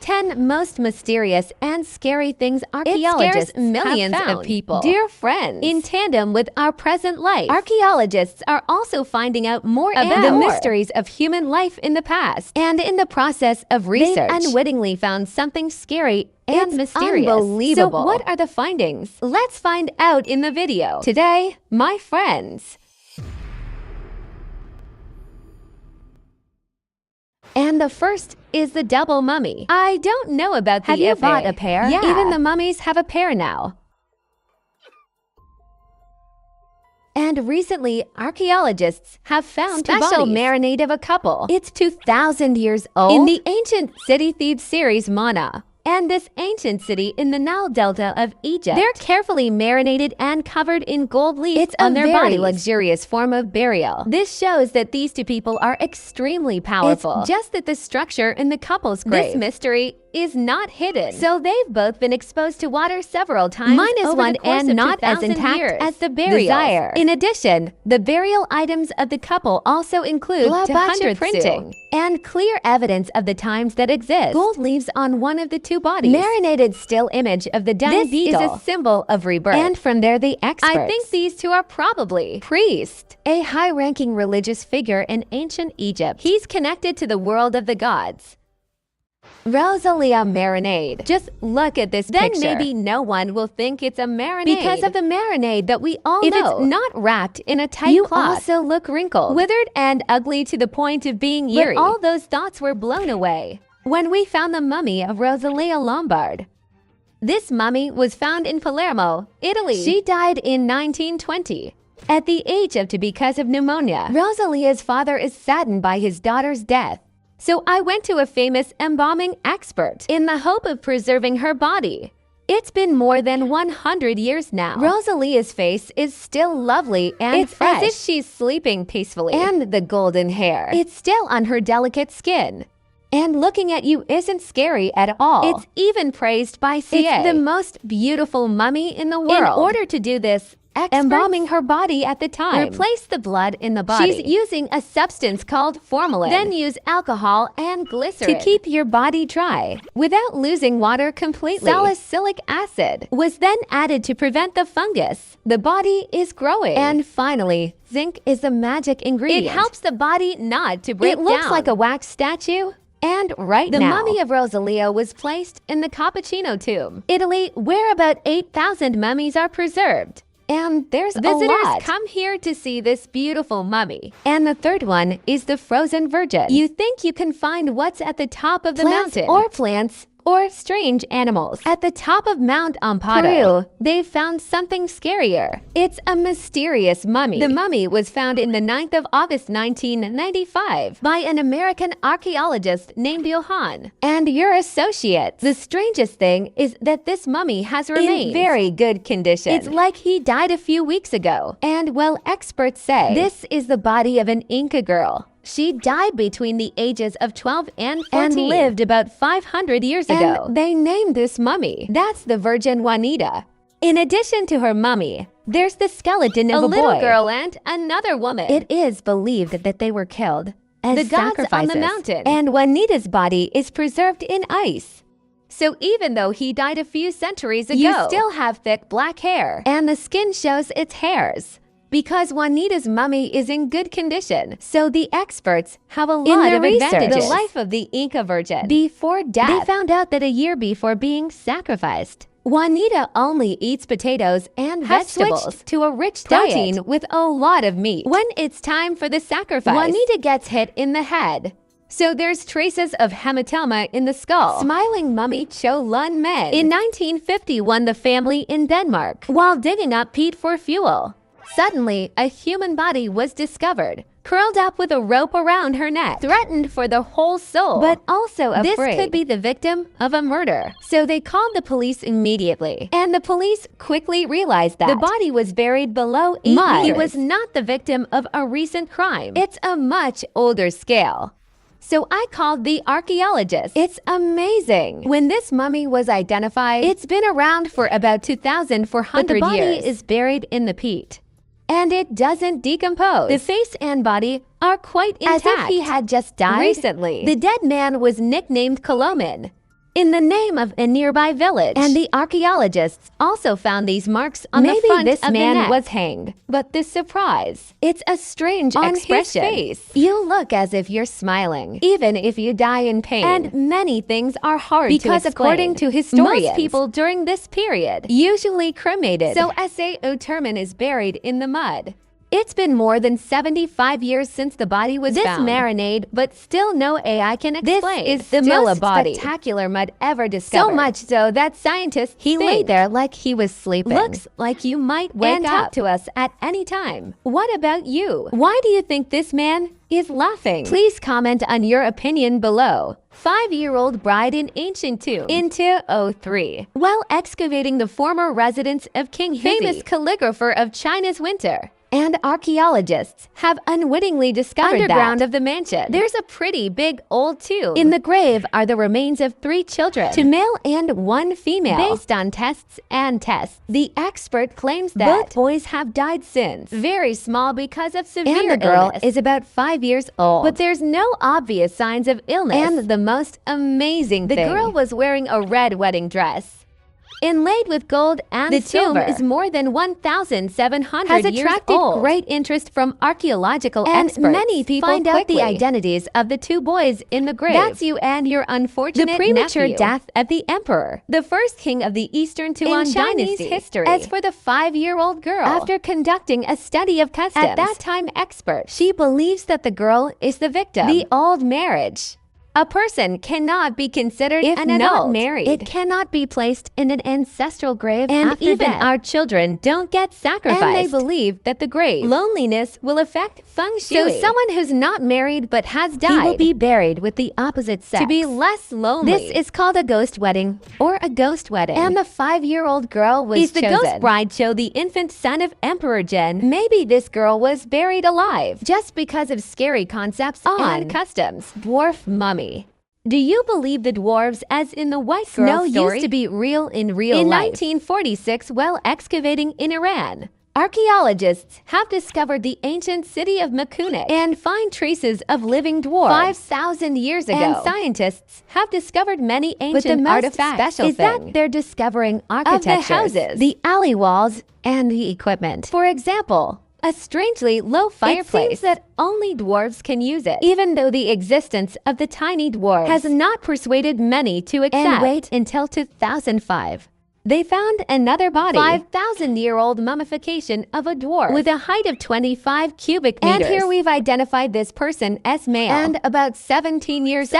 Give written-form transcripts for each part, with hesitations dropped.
10 most mysterious and scary things archaeologists millions have found. of people. Dear friends, in tandem with our present life, archaeologists are also finding out more about the mysteries of human life in the past. And in the process of research, they unwittingly found something scary and mysterious. Unbelievable. So what are the findings? Let's find out in the video. Today, my friends. And the first is the double mummy. I don't know about the Have you bought a pair? Yeah. Even the mummies have a pair now. And recently, archaeologists have found special marinade of a couple. It's 2,000 years old. In the ancient City Thebes series Mana, and this ancient city in the Nile Delta of Egypt, they're carefully marinated and covered in gold leaf on their bodies. It's a very luxurious form of burial. This shows that these two people are extremely powerful. It's just that the structure in the couple's grave. This mystery is not hidden. So they've both been exposed to water several times. -1 and not as intact as the burial. In addition, the burial items of the couple also include 200 printing and clear evidence of the times that exist. Gold leaves on one of the two bodies. Marinated still image of the dying beetle. This is a symbol of rebirth. And from there the experts. I think these two are probably priests, a high-ranking religious figure in ancient Egypt. He's connected to the world of the gods. Rosalia marinade. Just look at this picture. Then maybe no one will think it's a marinade. Because of the marinade that we all know. If it's not wrapped in a tight cloth, you also look wrinkled, withered, and ugly to the point of being eerie. But all those thoughts were blown away when we found the mummy of Rosalia Lombard. This mummy was found in Palermo, Italy. She died in 1920. At the age of 2 because of pneumonia. Rosalia's father is saddened by his daughter's death. So I went to a famous embalming expert in the hope of preserving her body. It's been more than 100 years now. Rosalia's face is still lovely and fresh. As if she's sleeping peacefully. And the golden hair. It's still on her delicate skin. And looking at you isn't scary at all. It's even praised by CA. It's the most beautiful mummy in the world. In order to do this, embalming her body at the time. Replace the blood in the body. She's using a substance called formalin. Then use alcohol and glycerin to keep your body dry without losing water completely. Salicylic acid was then added to prevent the fungus. The body is growing. And finally, zinc is the magic ingredient. It helps the body not to break down. It looks like a wax statue. And right now, the mummy of Rosalia was placed in the Cappuccino tomb, Italy, where about 8,000 mummies are preserved. And there's visitors come here to see this beautiful mummy. And the third one is the frozen virgin. You think you can find what's at the top of the mountain, or plants, or strange animals. At the top of Mount Amparo, Peru, they found something scarier. It's a mysterious mummy. The mummy was found in the 9th of August 1995 by an American archaeologist named Johann and your associates. The strangest thing is that this mummy has remained in very good condition. It's like he died a few weeks ago. And well, experts say this is the body of an Inca girl. She died between the ages of 12 and 14 and lived about 500 years ago. And they named this mummy. That's the Virgin Juanita. In addition to her mummy, there's the skeleton of a little girl and another woman. It is believed that they were killed as the gods on the mountain. And Juanita's body is preserved in ice. So even though he died a few centuries ago, you still have thick black hair, and the skin shows its hairs. Because Juanita's mummy is in good condition, so the experts have a lot of advantages. The life of the Inca Virgin. Before death, they found out that a year before being sacrificed, Juanita only eats potatoes and vegetables to a rich protein with a lot of meat. When it's time for the sacrifice, Juanita gets hit in the head. So there's traces of hematoma in the skull. Smiling mummy Cho Lun Men. In 1951, the family in Denmark, while digging up peat for fuel, suddenly, a human body was discovered, curled up with a rope around her neck, threatened for the whole soul, but also afraid this could be the victim of a murder. So they called the police immediately, and the police quickly realized that the body was buried below 8 meters. He was not the victim of a recent crime. It's a much older scale. So I called the archaeologists. It's amazing. When this mummy was identified, it's been around for about 2,400 years. But the body is buried in the peat. And it doesn't decompose. The face and body are quite intact. As if he had just died recently. The dead man was nicknamed Coloman. in the name of a nearby village. And the archaeologists also found these marks on the front of the neck. Maybe this man was hanged, but this surprise, it's a strange expression. On his face, you look as if you're smiling, even if you die in pain. And many things are hard to explain. Because according to historians, most people during this period usually cremated. So S.A. Oterman is buried in the mud. It's been more than 75 years since the body was found. This marinade, but still no AI can explain. This is the most spectacular mud ever discovered. So much so that scientists he lay there like he was sleeping. Looks like you might wake up and talk to us at any time. What about you? Why do you think this man is laughing? Please comment on your opinion below. 5-year-old bride in ancient tomb in 203. While excavating the former residence of King Hizi, famous calligrapher of China's winter, and archaeologists have unwittingly discovered underground of the mansion, there's a pretty big old tomb. In the grave are the remains of 3 children, 2 male and 1 female. Based on tests, the expert claims that both boys have died since, very small because of severe illness. And the girl is about 5 years old. But there's no obvious signs of illness. And the most amazing thing, the girl was wearing a red wedding dress, inlaid with gold and silver. The tomb is more than 1,700 years old. Has attracted great interest from archaeological experts. And many people find out the identities of the 2 boys in the grave. That's you and your unfortunate the premature death of the emperor, the first king of the Eastern Tuan dynasty history. As for the 5-year-old girl, after conducting a study of customs, at that time expert, she believes that the girl is the victim. The old marriage. A person cannot be considered an adult not married. It cannot be placed in an ancestral grave, and after even death, our children don't get sacrificed. And they believe that the grave loneliness will affect feng shui. So someone who's not married but has died, he will be buried with the opposite sex to be less lonely. This is called a ghost wedding or a ghost wedding. And the 5-year-old girl was chosen. The ghost bride show the infant son of Emperor Zhen. Maybe this girl was buried alive just because of scary concepts and customs. Dwarf mummy. Do you believe the dwarves, as in the white girl story, used to be real in real life? In 1946, while excavating in Iran, archaeologists have discovered the ancient city of Makunik and find traces of living dwarves 5,000 years ago. And scientists have discovered many ancient artifacts. Is that they're discovering architecture of the houses, the alley walls, and the equipment. For example, a strangely low fireplace. It seems that only dwarves can use it, even though the existence of the tiny dwarves has not persuaded many to accept. And wait until 2005. They found another body, 5,000-year-old mummification of a dwarf with a height of 25 cubic meters. And here we've identified this person as male and about 17 years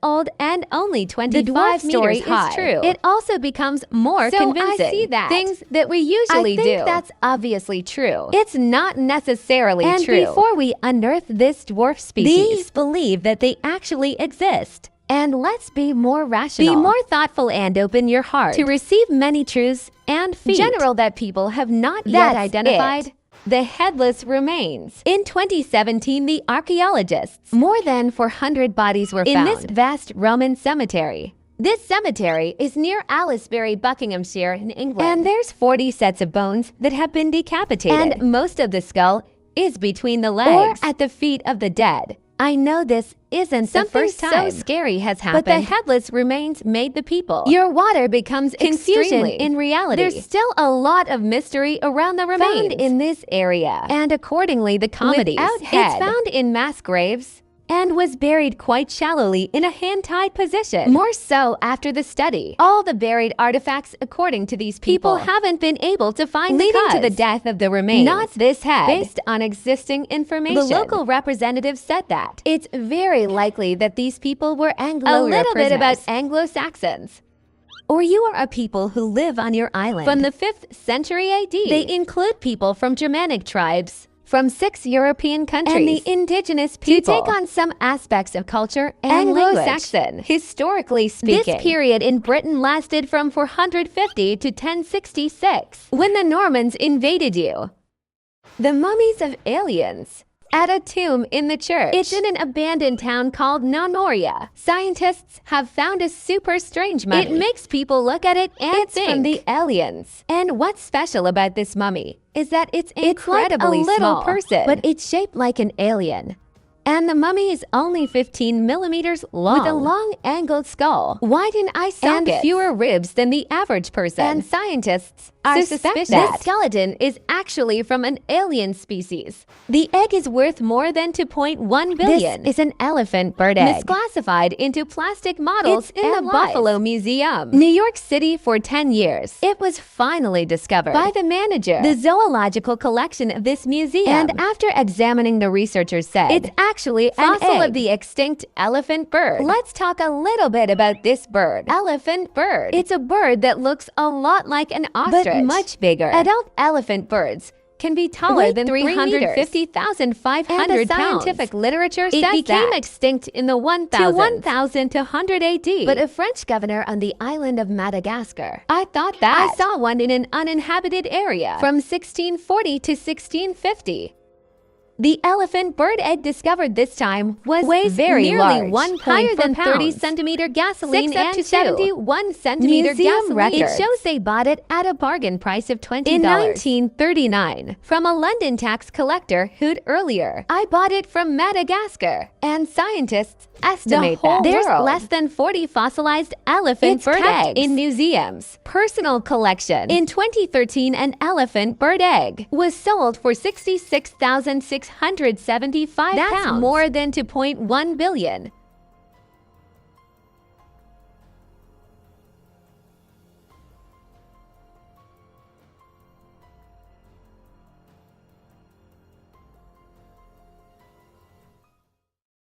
old and only 25 meters high. Is true. It also becomes more convincing. I see that. Things that we usually do. I think that's obviously true. It's not necessarily true. And before we unearth this dwarf species, these believe that they actually exist. And let's be more rational. Be more thoughtful and open your heart to receive many truths and feats general that people have not yet identified. The headless remains. In 2017, the archaeologists, more than 400 bodies were found in this vast Roman cemetery. This cemetery is near Aylesbury, Buckinghamshire in England. And there's 40 sets of bones that have been decapitated. And most of the skull is between the legs or at the feet of the dead. I know this isn't the first time so scary has happened, but the headless remains made the people. Your water becomes confusion in reality. There's still a lot of mystery around the remains found in this area, and accordingly, the comedies it's found in mass graves and was buried quite shallowly in a hand-tied position. More so after the study. All the buried artifacts, according to these people haven't been able to find leading to the death of the remains. Not this head. Based on existing information. The local representative said that it's very likely that these people were Anglo. A little bit about Anglo-Saxons. Or you are a people who live on your island. From the 5th century AD, they include people from Germanic tribes, from 6 European countries, and the indigenous people to take on some aspects of culture and Anglo-Saxon. Historically speaking, this period in Britain lasted from 450 to 1066, when the Normans invaded you. The mummies of aliens. At a tomb in the church. It's in an abandoned town called Nonoria. Scientists have found a super strange mummy. It makes people look at it and think from the aliens. And what's special about this mummy is that it's incredibly like a little small person, but it's shaped like an alien. And the mummy is only 15 millimeters long, with a long angled skull, widened eye sockets, and fewer ribs than the average person. And scientists suspect that this skeleton is actually from an alien species. The egg is worth more than $2.1 billion. This is an elephant bird egg, misclassified into plastic models in the Buffalo Museum, New York City for 10 years. It was finally discovered by the manager, the zoological collection of this museum. And after examining, the researchers said it's actually an fossil of the extinct elephant bird. Let's talk a little bit about this bird. Elephant bird. It's a bird that looks a lot like an ostrich, but much bigger. Adult elephant birds can be taller than 350,500 pounds. And the scientific literature says it became extinct in the 1200 AD. But a French governor on the island of Madagascar, I saw one in an uninhabited area from 1640 to 1650. The elephant bird egg discovered this time weighs very large, higher than 30-centimeter gasoline and to 71-centimeter gasoline. Record. It shows they bought it at a bargain price of $20 in 1939 from a London tax collector who'd earlier. I bought it from Madagascar, and scientists estimate that there's less than 40 fossilized elephant bird eggs in museums. Personal collection. In 2013, an elephant bird egg was sold for $66,675. That's more than $2.1 billion.